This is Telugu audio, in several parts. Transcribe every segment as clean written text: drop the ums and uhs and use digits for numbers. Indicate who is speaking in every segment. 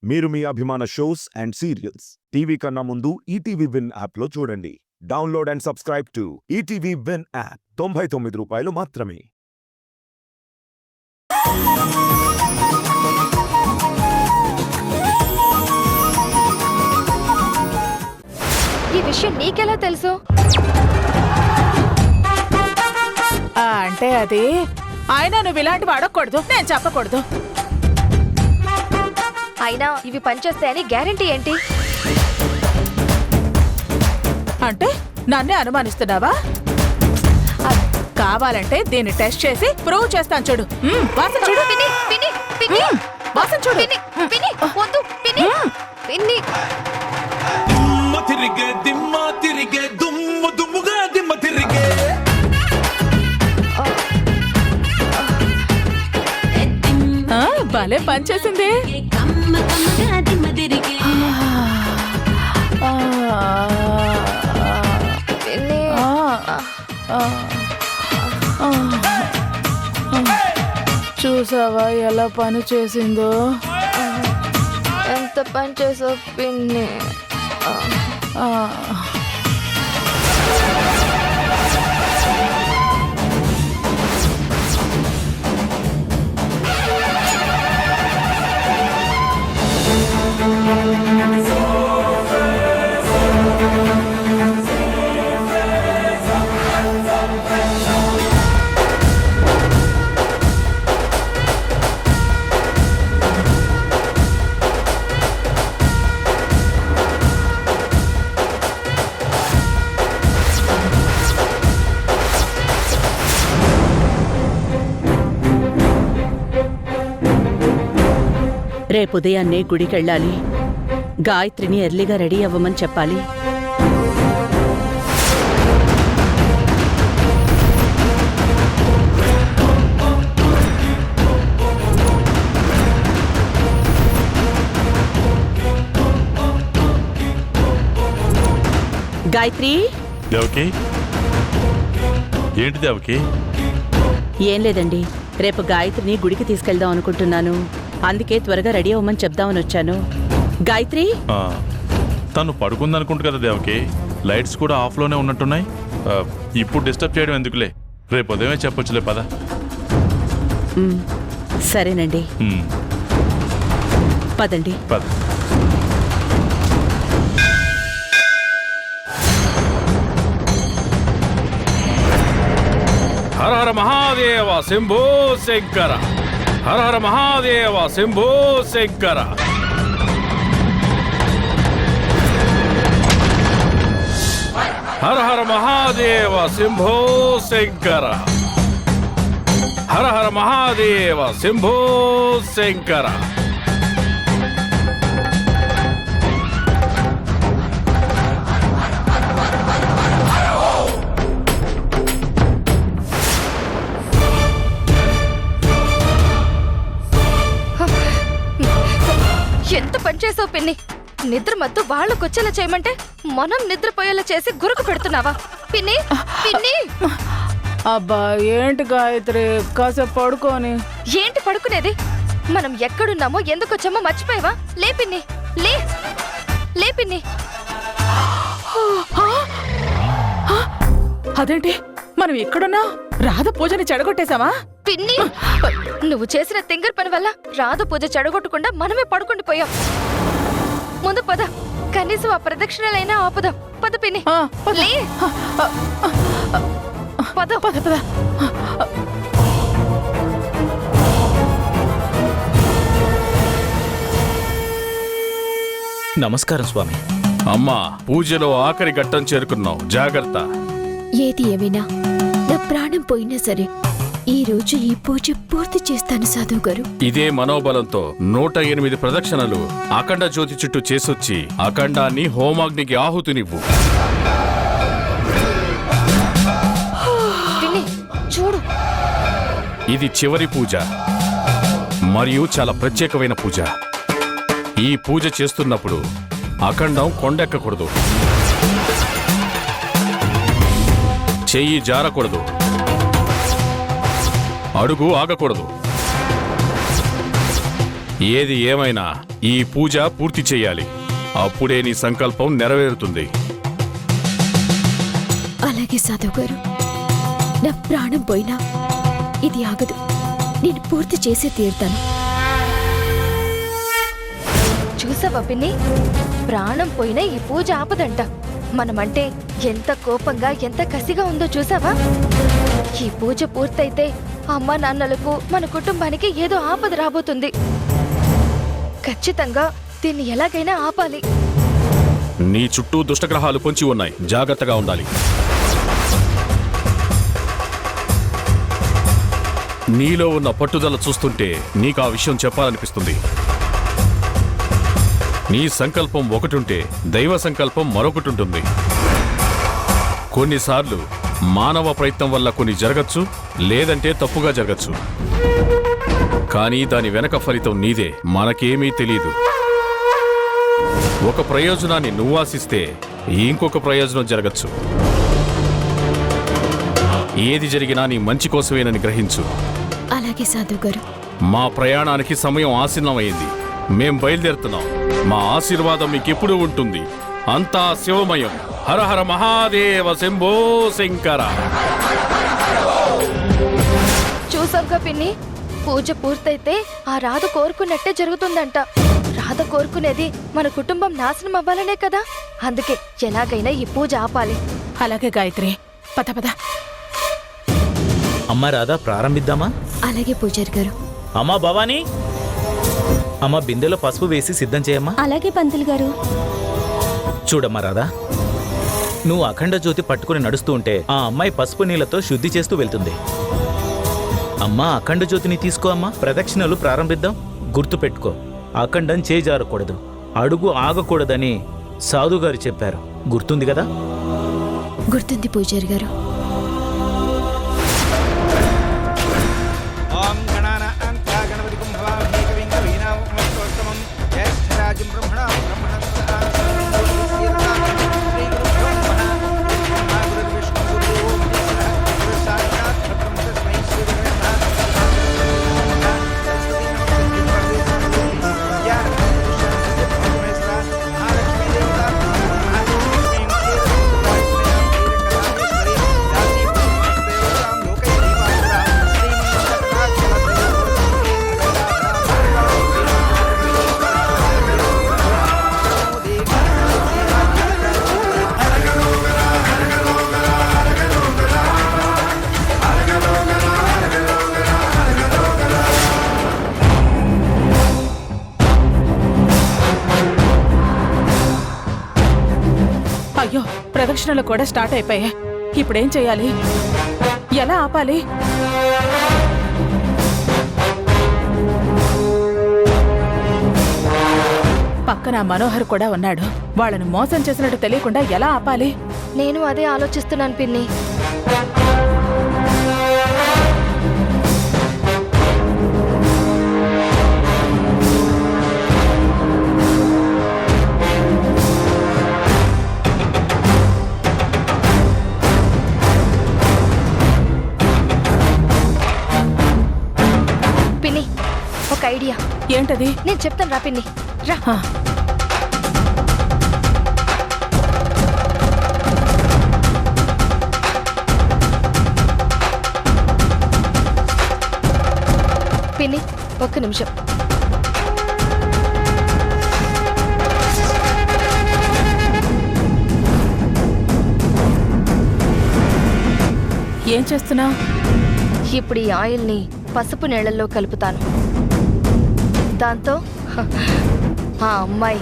Speaker 1: మీరు మీ అభిమాన షోస్ అండ్ సీరియల్స్ టీవీ కన్నా ముందు ఈటీవీ విన్ యాప్లో చూడండి. Download and subscribe to ETV win app. 99 రూపాయలు మాత్రమే.
Speaker 2: ఈ విషయం నీకెలా తెలుసు?
Speaker 3: అంటే అది అయినా నువ్వు ఇలాంటివి అడగకూడదు, నేను చెప్పకూడదు.
Speaker 2: అయినా ఇవి పనిచేస్తాయని గ్యారెంటీ ఏంటి?
Speaker 3: అంటే నన్నే అనుమానిస్తున్నావా? కావాలంటే దీన్ని టెస్ట్ చేసి ప్రూవ్ చేస్తాను. చూడు, వాసన చూడు.
Speaker 2: పిన్ని, పిన్ని, పిన్ని,
Speaker 3: వాసన చూడు.
Speaker 2: పిన్ని, పిన్ని, వద్దు, పిన్ని, పిన్ని.
Speaker 4: దిమ్మ తిరిగే దుమ్ము దుమ్ముగా దిమ్మ తిరిగే.
Speaker 3: భలే పనిచేసింది.
Speaker 2: పిన్ని,
Speaker 3: చూసావా ఎలా పని చేసిందో?
Speaker 2: ఎంత పని చేసావు పిన్ని.
Speaker 5: రేపు ఉదయాన్నే గుడికెళ్ళాలి. గాయత్రిని ఎర్లీగా రెడీ అవ్వమని చెప్పాలి. గాయత్రి.
Speaker 6: దేవకి, ఏంటి దేవకి?
Speaker 5: ఏం లేదండి, రేపు గాయత్రిని గుడికి తీసుకెళ్దాం అనుకుంటున్నాను. అందుకే త్వరగా రెడీ అవ్వమని చెప్దామని వచ్చాను. గాయత్రి
Speaker 6: తను పడుకుందనుకుంటు కదా దేవకి. లైట్స్ కూడా ఆఫ్లోనే ఉన్నట్టున్నాయి. ఇప్పుడు డిస్టర్బ్ చేయడం ఎందుకులే, రేపు ఉదయమే చెప్పొచ్చులే. పద.
Speaker 5: సరేనండి, పదండి.
Speaker 6: పద.
Speaker 7: హర హర మహాదేవ శంభో శంకర. హర హర మహాదేవ శంభో శంకర. హర హర మహాదేవ శంభో శంకర. హర హర మహాదేవ శంభో శంకర.
Speaker 2: ఎంత పని చేసావు పిన్ని. నిద్ర మత్తు వాళ్ళకొచ్చేలా చేయమంటే మనం నిద్రపోయేలా చేసి గురుకు పెడుతున్నావా పిన్ని? పిన్ని,
Speaker 3: అబ్బా ఏంటి గాయత్రి, కాసేపు పడుకోని.
Speaker 2: ఏంటి పడుకునేది? మనం ఎక్కడున్నామో ఎందుకొచ్చామో మర్చిపోయావా? లే పిన్ని, లే, లే పిన్ని.
Speaker 3: అదేంటి, మనం ఎక్కడున్నా రాధ పూజని చెడగొట్టేశావా?
Speaker 2: పిన్ని, నువ్వు చేసిన తింగర్ పని వల్ల రాధ పూజ చెడగొట్టకుండా మనమే పడుకుండి పోయాం. ముందు పద, కనీసం ఆ ప్రదక్షిణలైనా ఆపుదాం. పద పిన్ని, లే. పద పద పద.
Speaker 7: నమస్కారం స్వామి. అమ్మా, పూజలో ఆఖరి ఘట్టం చేరుకున్నావు, జాగ్రత్త.
Speaker 8: ఏది ఏమైనా నా ప్రాణం పోయినా సరే ఈ రోజు ఈ పూజ పూర్తి చేస్తాను సాధువు గారు.
Speaker 7: ఇదే మనోబలంతో 108 ప్రదక్షిణలు అఖండ జ్యోతి చుట్టూ చేసొచ్చి అఖండాన్ని హోమాగ్నికి ఆహుతినివ్వు.
Speaker 2: చూడు,
Speaker 7: ఇది చివరి పూజ మరియు చాలా ప్రత్యేకమైన పూజ. ఈ పూజ చేస్తున్నప్పుడు అఖండం కొండెక్కకూడదు, చెయ్యి జారకూడదు, అడుగు ఆగకూడదు. ఏది ఏమైనా ఈ పూజ పూర్తి చేయాలి. అప్పుడే నీ సంకల్పం నెరవేరుతుంది.
Speaker 8: అలాగే సాధువు గారు, నా ప్రాణం పోయినా ఇది ఆగదు. నేను పూర్తి చేసి తీరుతాను.
Speaker 2: చూసావా పిన్ని, ప్రాణం పోయినా ఈ పూజ ఆపదంట. మనమంటే ఎంత కోపంగా ఎంత కసిగా ఉందో చూసావా? ఈ పూజ పూర్తయితే అమ్మా నాన్నలకు మన కుటుంబానికి ఏదో ఆపద రాబోతుంది. ఖచ్చితంగా దీన్ని ఎలాగైనా ఆపాలి.
Speaker 7: నీ చుట్టూ దుష్టగ్రహాలు పొంచి ఉన్నాయి, జాగ్రత్తగా ఉండాలి. నీలో ఉన్న పట్టుదల చూస్తుంటే నీకు ఆ విషయం చెప్పాలనిపిస్తుంది. నీ సంకల్పం ఒకటుంటే దైవ సంకల్పం మరొకటుంటుంది. కొన్నిసార్లు మానవ ప్రయత్నం వల్ల కొన్ని జరగచ్చు, లేదంటే తప్పుగా జరగచ్చు. కానీ దాని వెనక ఫలితం నీదే, మనకేమీ తెలీదు. ఒక ప్రయోజనాన్ని నువ్వు ఆశిస్తే ఇంకొక ప్రయోజనం జరగచ్చు. ఏది జరిగినా నీ మంచి కోసమేనని గ్రహించు.
Speaker 8: అలాగే సాధువు గారు.
Speaker 7: మా ప్రయాణానికి సమయం ఆసన్నమైంది. మేం బయలుదేరుతున్నాం. మా ఆశీర్వాదం మీకెప్పుడూ ఉంటుంది. అంతా శివమయం. హర హర మహాదేవ శంభో శంకర.
Speaker 2: చూసావుగా పిన్ని, పూజ పూర్తయితే ఆ రాధ కోరుకున్నట్టే జరుగుతుందంట. రాధ కోరుకునేది మన కుటుంబం నాశనం అవ్వాలనే కదా. అందుకే ఎలాగైనా ఈ పూజ ఆపాలి.
Speaker 3: అలాగే గాయత్రి, పద పద.
Speaker 9: అమ్మా రాధా, ప్రారంభిద్దామా?
Speaker 8: అలాగే పూజారి గారు.
Speaker 9: అమ్మా భవానీ, అమ్మ బిందెలో పసుపు వేసి సిద్ధం చేయమ్మా.
Speaker 8: అలాగే పంతులు గారు.
Speaker 9: చూడమ్మా రాధా, నువ్వు అఖండ జ్యోతి పట్టుకుని నడుస్తూ ఉంటే ఆ అమ్మాయి పసుపు నీళ్లతో శుద్ధి చేస్తూ వెళ్తుంది. అమ్మా అఖండ జ్యోతిని తీసుకో అమ్మా. ప్రదక్షిణలు ప్రారంభిద్దాం. గుర్తు పెట్టుకో, అఖండం చేజారకూడదు, అడుగు ఆగకూడదని సాధుగారు చెప్పారు. గుర్తుంది కదా?
Speaker 8: గుర్తుంది పూజారి గారు.
Speaker 3: అయ్యో, ప్రదక్షిణలు కూడా స్టార్ట్ అయిపోయాయి. ఇప్పుడేం చేయాలి? ఎలా ఆపాలి? పక్కన మనోహర్ కూడా ఉన్నాడు. వాళ్ళను మోసం చేసినట్టు తెలియకుండా ఎలా ఆపాలి?
Speaker 2: నేను అదే ఆలోచిస్తున్నాను పిన్ని. పిన్ని, ఒక ఐడియా.
Speaker 3: ఏంటది?
Speaker 2: నేను చెప్తాను రా పిన్ని, రా.
Speaker 3: ఆ,
Speaker 2: పిన్ని, ఒక్క నిమిషం.
Speaker 3: ఏం చేస్తున్నావు?
Speaker 2: ఇప్పుడు ఈ ఆయిల్ని పసుపు నీళ్లలో కలుపుతాను. దాంతో ఆ అమ్మాయి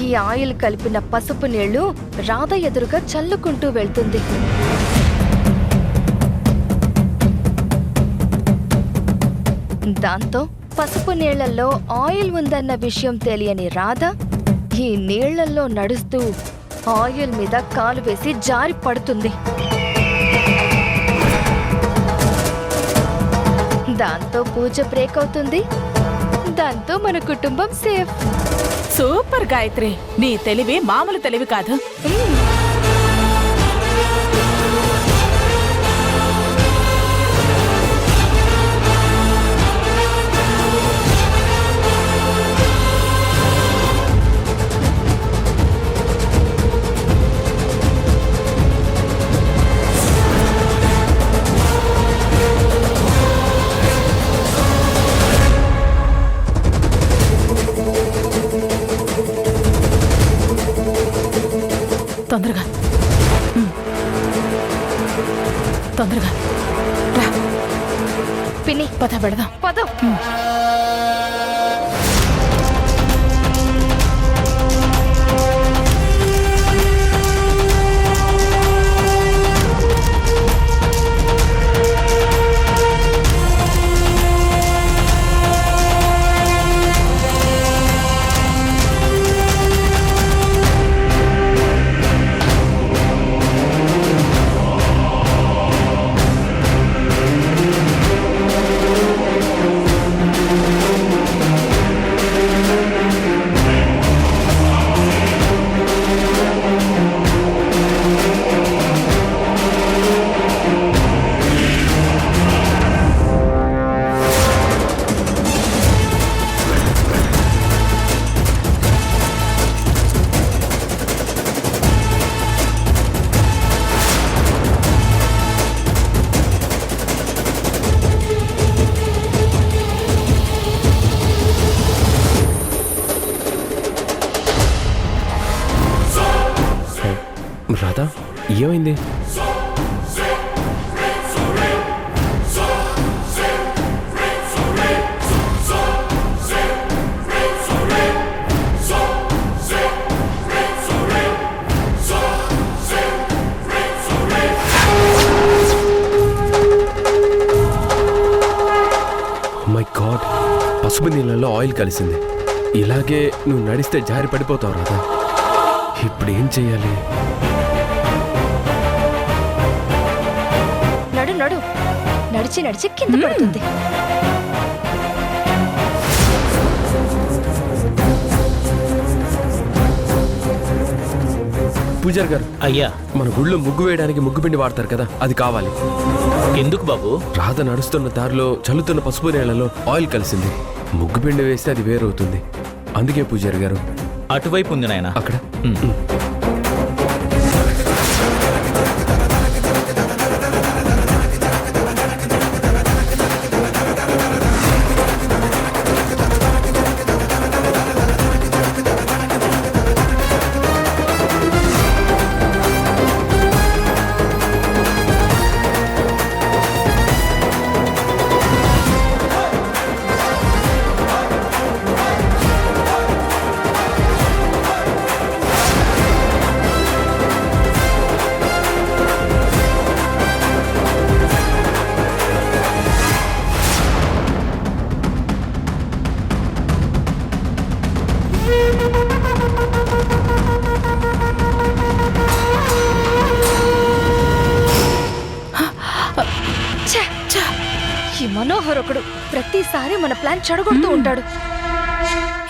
Speaker 2: ఈ ఆయిల్ కలిపిన పసుపు నీళ్లు రాధ ఎదురుగా చల్లుకుంటూ వెళ్తుంది. దాంతో పసుపు నీళ్లలో ఆయిల్ ఉందన్న విషయం తెలియని రాధ ఈ నీళ్లలో నడుస్తూ ఆయిల్ మీద కాలు వేసి జారి పడుతుంది. దాంతో పూజ బ్రేక్ అవుతుంది. దాంతో మన కుటుంబం సేఫ్.
Speaker 3: సూపర్ గాయత్రి, నీ తెలివి మామూలు తెలివి కాదు. తొందరగా తొందరగా రా
Speaker 2: పిన్ని
Speaker 3: పద పెడదాం.
Speaker 2: పదం.
Speaker 10: రాధా, ఏమైంది? మై గాడ్, పసుపు నీళ్ళలో ఆయిల్ కలిసింది. ఇలాగే నువ్వు నడిస్తే జారి పడిపోతావు రాధా. ఇప్పుడు ఏం చెయ్యాలి?
Speaker 2: నడు నడు, నడిచి నడిచి కింద పడుతుంది.
Speaker 10: పూజారి గారు,
Speaker 9: అయ్యా,
Speaker 10: మన గుళ్ళో ముగ్గు వేయడానికి ముగ్గు పిండి వాడతారు కదా, అది కావాలి.
Speaker 9: ఎందుకు బాబు?
Speaker 10: రాధ నడుస్తున్న దారిలో చల్లుతున్న పసుపు నీళ్లలో ఆయిల్ కలిసింది. ముగ్గు పిండి వేస్తే అది వేరవుతుంది. అందుకే పూజారి గారు.
Speaker 9: అటువైపు ఉంది నాయన.
Speaker 10: అక్కడ
Speaker 2: ఈ మనోహర్ ఒకడు ప్రతిసారి మన ప్లాన్ చెడగొడుతూ ఉంటాడు.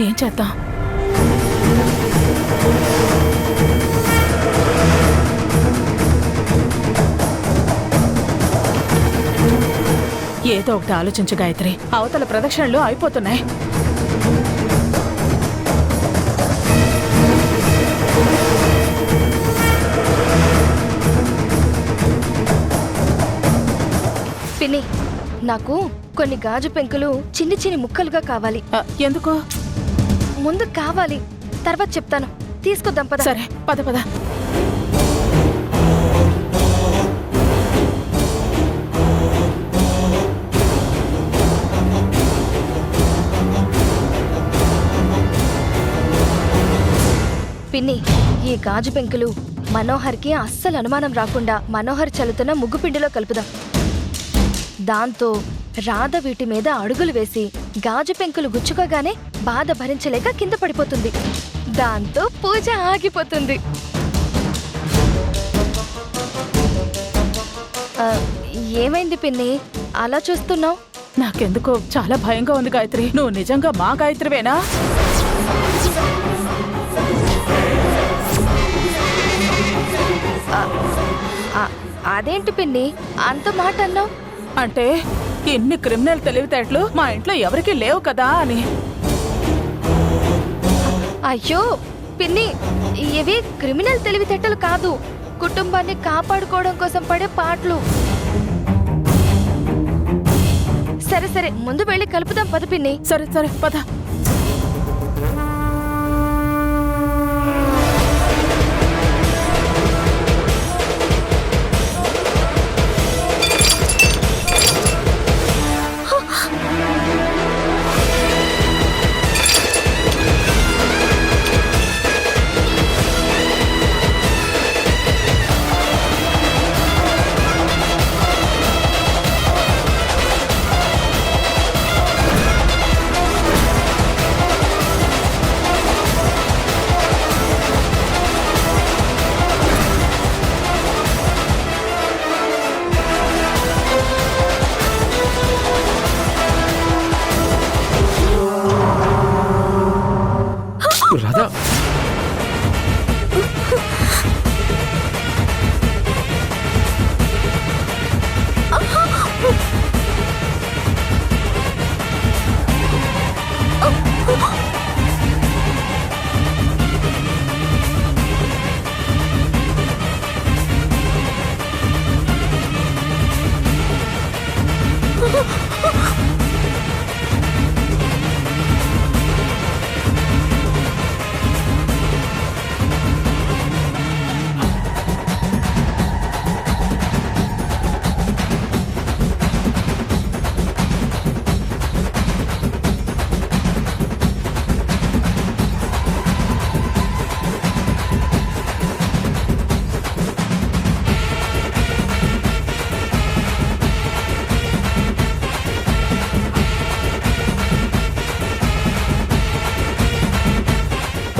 Speaker 3: ఏం చేద్దాం? ఏదో ఒకటి ఆలోచించు గాయత్రి. అవతల ప్రదక్షిణలు అయిపోతున్నాయి.
Speaker 2: పిన్ని, నాకు కొన్ని గాజు పెంకులు చిన్ని చిన్ని ముక్కలుగా కావాలి.
Speaker 3: ఎందుకు?
Speaker 2: ముందు కావాలి, తర్వాత చెప్తాను. తీసుకొద్దాం పద.
Speaker 3: సరే పద పద.
Speaker 2: పిన్ని, ఈ గాజు పెంకులు మనోహర్కి అస్సలు అనుమానం రాకుండా మనోహర్ చల్లుతున్న ముగ్గుపిండిలో కలుపుదాం. దాంతో రాధ వీటి మీద అడుగులు వేసి గాజు పెంకులు గుచ్చుకోగానే బాధ భరించలేక కింద పడిపోతుంది. దాంతో పూజ ఆగిపోతుంది. ఏమైంది పిన్ని, అలా చూస్తున్నావు?
Speaker 3: నాకెందుకో చాలా భయంగా ఉంది గాయత్రి. నువ్వు నిజంగా మా గాయత్రివేనా?
Speaker 2: అదేంటి పిన్ని అంత మాట అన్నావు?
Speaker 3: అంటే ఇన్ని క్రిమినల్ తెలివితేటలు మా ఇంట్లో ఎవరికీ లేవు కదా అని.
Speaker 2: అయ్యో పిన్ని, ఇవి క్రిమినల్ తెలివితేటలు కాదు, కుటుంబాన్ని కాపాడుకోవడం కోసం పడే పాటలు. సరే సరే, ముందు వెళ్ళి కలుపుదాం పద పిన్ని.
Speaker 3: సరే సరే పద.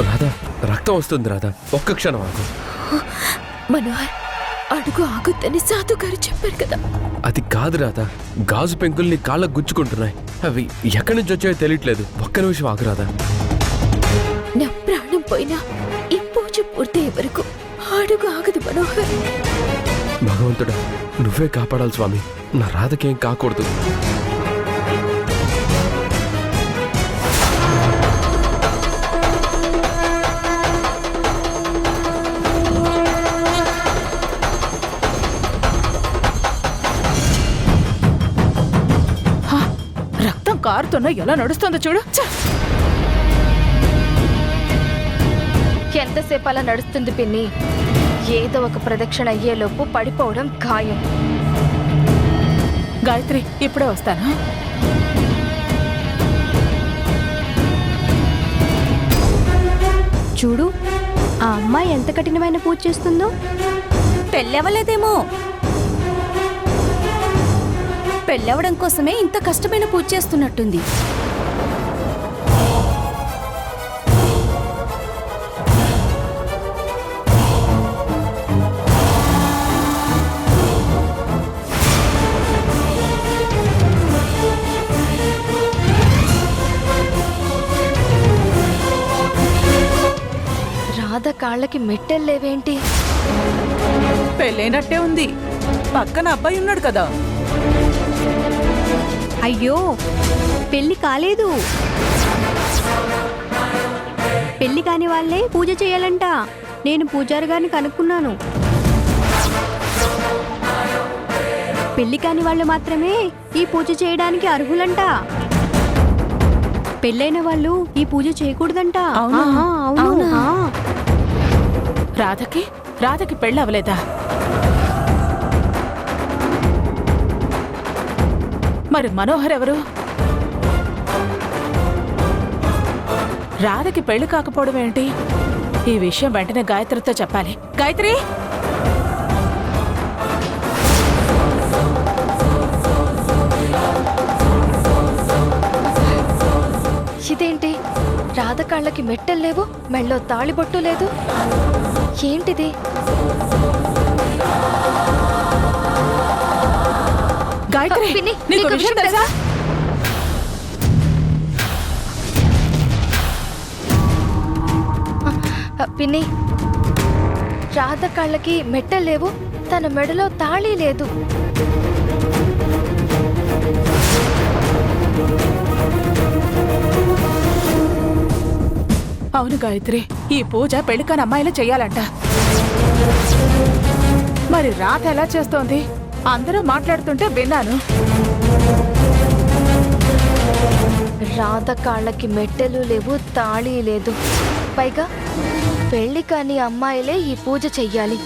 Speaker 10: రాధా, రక్తం వస్తుంది రాధా, ఒక్క క్షణం ఆగు.
Speaker 8: మనోహర్, అడుగు ఆగుద్దని సాధు గారు చెప్పారు కదా.
Speaker 10: అది కాదు రాధా, గాజు పెంకుల్ని కాళ్ళకు గుచ్చుకుంటున్నాయి. అవి ఎక్కడి నుంచి వచ్చాయో తెలియట్లేదు. ఒక్క నిమిషం ఆగు రాధా.
Speaker 8: నా ప్రాణం పోయినా ఈ పూజ పూర్తయ్యే వరకు అడుగు ఆగదు మనోహర్.
Speaker 10: భగవంతుడా, నువ్వే కాపాడాలి స్వామి. నా రాధకేం కాకూడదు.
Speaker 3: రక్తం కారుతున్నా ఎలా నడుస్తుందో చూడు.
Speaker 2: ఎంతసేపు అలా నడుస్తుంది పిన్ని? ఏదో ఒక ప్రదక్షిణ అయ్యేలోపు పడిపోవడం ఖాయం.
Speaker 3: గాయత్రి, ఇప్పుడే వస్తాను.
Speaker 8: చూడు, ఆ అమ్మాయి ఎంత కఠినమైన పూజ చేస్తుందో. పెళ్ళవలేదేమో. పెళ్ళవడం కోసమే ఇంత కష్టమైన పూజ చేస్తున్నట్టుంది.
Speaker 2: రాధ కాళ్ళకి మెట్టెల్లేవేంటి?
Speaker 3: పెళ్ళైనట్టే ఉంది. పక్కన అబ్బాయి ఉన్నాడు కదా.
Speaker 8: అయ్యో, పెళ్లి కాలేదు. పెళ్లి కాని వాళ్ళే పూజ చేయాలంట. నేను పూజారి గారిని కనుక్కున్నాను. పెళ్లి కాని వాళ్ళు మాత్రమే ఈ పూజ చేయడానికి అర్హులంట. పెళ్ళైన వాళ్ళు ఈ పూజ చేయకూడదంట. అవునా?
Speaker 3: రాధకి పెళ్ళి అవ్వలేదా? మరి మనోహర్ ఎవరు? రాధకి పెళ్లి కాకపోవడం ఏంటి? ఈ విషయం వెంటనే గాయత్రితో చెప్పాలి. గాయత్రి,
Speaker 2: ఇదేంటి? రాధ కాళ్ళకి మెట్టెల్లేవు, మెళ్ళో తాళిబొట్టు లేదు. ఏంటిది?
Speaker 3: గాయత్రి,
Speaker 2: పిన్ని,
Speaker 3: నీకు విషయం తెలుసా?
Speaker 2: పిన్ని, రాధ కాళ్ళకి మెట్టెల్లేవు, తన మెడలో తాళి లేదు.
Speaker 3: అవును గాయత్రి, ఈ పూజ పెళ్లికాని అమ్మాయిలు చెయ్యాలంట. మరి రాధ ఎలా చేస్తోంది? అందరూ మాట్లాడుతుంటే విన్నాను.
Speaker 2: రాధ కాళ్ళకి మెట్టెలు లేవు, తాళి లేదు. పైగా పెళ్లి కాని అమ్మాయిలే ఈ పూజ చెయ్యాలి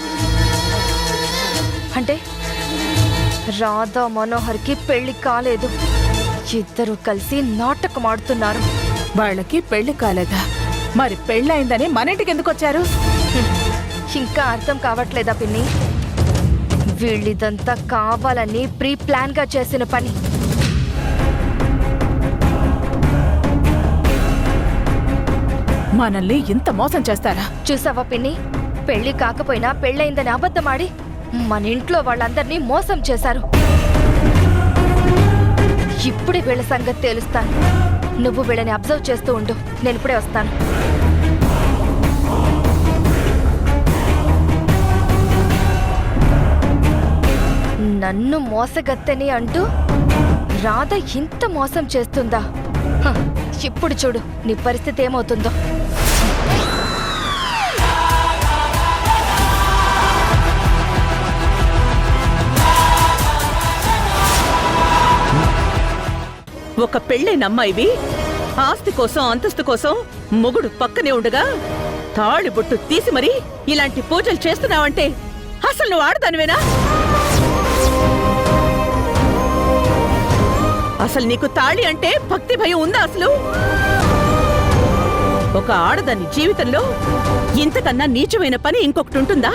Speaker 2: అంటే రాధ మనోహర్కి పెళ్లి కాలేదు. ఇద్దరు కలిసి నాటకం ఆడుతున్నారు.
Speaker 3: వాళ్ళకి పెళ్లి కాలేదా? మరి పెళ్ళయిందని మన ఇంటికి ఎందుకు వచ్చారు?
Speaker 2: ఇంకా అర్థం కావట్లేదా పిన్ని? వీళ్ళిదంతా కావాలని ప్రీ ప్లాన్ గా చేసిన పని.
Speaker 3: మనల్ని ఇంత మోసం చేస్తారా?
Speaker 2: చూసావా పిన్ని, పెళ్లి కాకపోయినా పెళ్ళయిందని అబద్ధమాడి మన ఇంట్లో వాళ్ళందరినీ మోసం చేశారు. ఇప్పుడే వీళ్ళ సంగతి తేలుస్తాను. నువ్వు వీళ్ళని అబ్జర్వ్ చేస్తూ ఉండు, నేను ఇప్పుడే వస్తాను. నన్ను మోసగత్తెని అంటూ రాధ ఇంత మోసం చేస్తుందా? హ, ఇప్పుడు చూడు నీ పరిస్థితి ఏమవుతుందో.
Speaker 5: ఒక పెళ్ళైన అమ్మాయివి ఆస్తి కోసం అంతస్తు కోసం మొగుడు పక్కనే ఉండగా తాళి బొట్టు తీసి మరీ ఇలాంటి పూజలు చేస్తున్నావంటే అసలు నువ్వు ఆడదానివేనా? అసలు నీకు తాళి అంటే భక్తి భయం ఉందా అసలు? ఒక ఆడదాని జీవితంలో ఇంతకన్నా నీచమైన పని ఇంకొకటి ఉంటుందా?